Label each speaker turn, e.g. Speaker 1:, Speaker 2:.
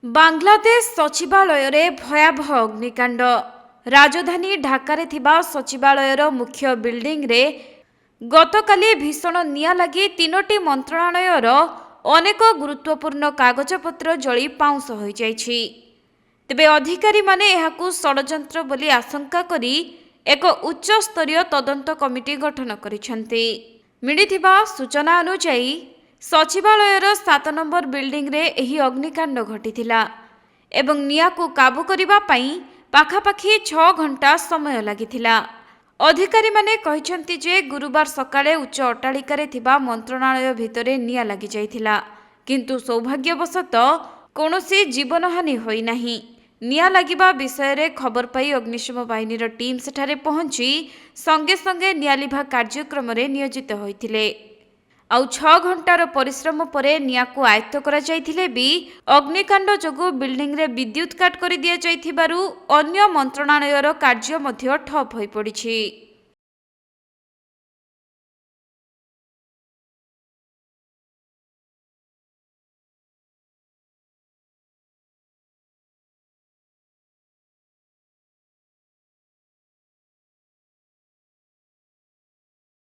Speaker 1: बांग्लादेश सचिवालय भयावह अग्निकांड। राजधानी ढाकारे थिबा सचिवालयर मुख्य बिल्डिंग रे गतकाली भीषण निया लगी तीनोटी मंत्रणालयर अनेक गुरुत्वपूर्ण कागजपत्र जली पाउंस हो जाइछि। तेबे अधिकारी माने एहाकु षडयंत्र बोली आशंका करी एक उच्च स्तरीय तदंत कमिटी गठन करिसेंति। मिलिथिबा सूचना अनुसार सचिवालयर 7 नंबर बिल्डिंग रे एही अग्निकांड घटिथिला एवं नियाकु काबू करिबा पई पाखापाखी 6 घंटा समय लागिथिला। अधिकारी माने कहिसेंति जे गुरुवार सकाळे उच्च अट्टालिकारे थिबा मंत्रणालय भितरे निया लागि जाइथिला, किंतु सौभाग्यवशतः कौनसी जीवनहानि होई नाही। निया लागिबा विषय रे खबर पाई अग्निशम बाहिनीर टीम सेठारे पहुंची संगे संगे निया लिभा कार्यक्रम रे नियोजित होइथिले। आउ 6 घंटार परिश्रम परे नियाकु आयत्त करा जाइथिले भी अग्निकांड जोगु बिल्डिंग रे विद्युत काट करि दिया जाइथिबारु अन्य मंत्रणालयर कार्य मध्य ठप होई पड़िछि।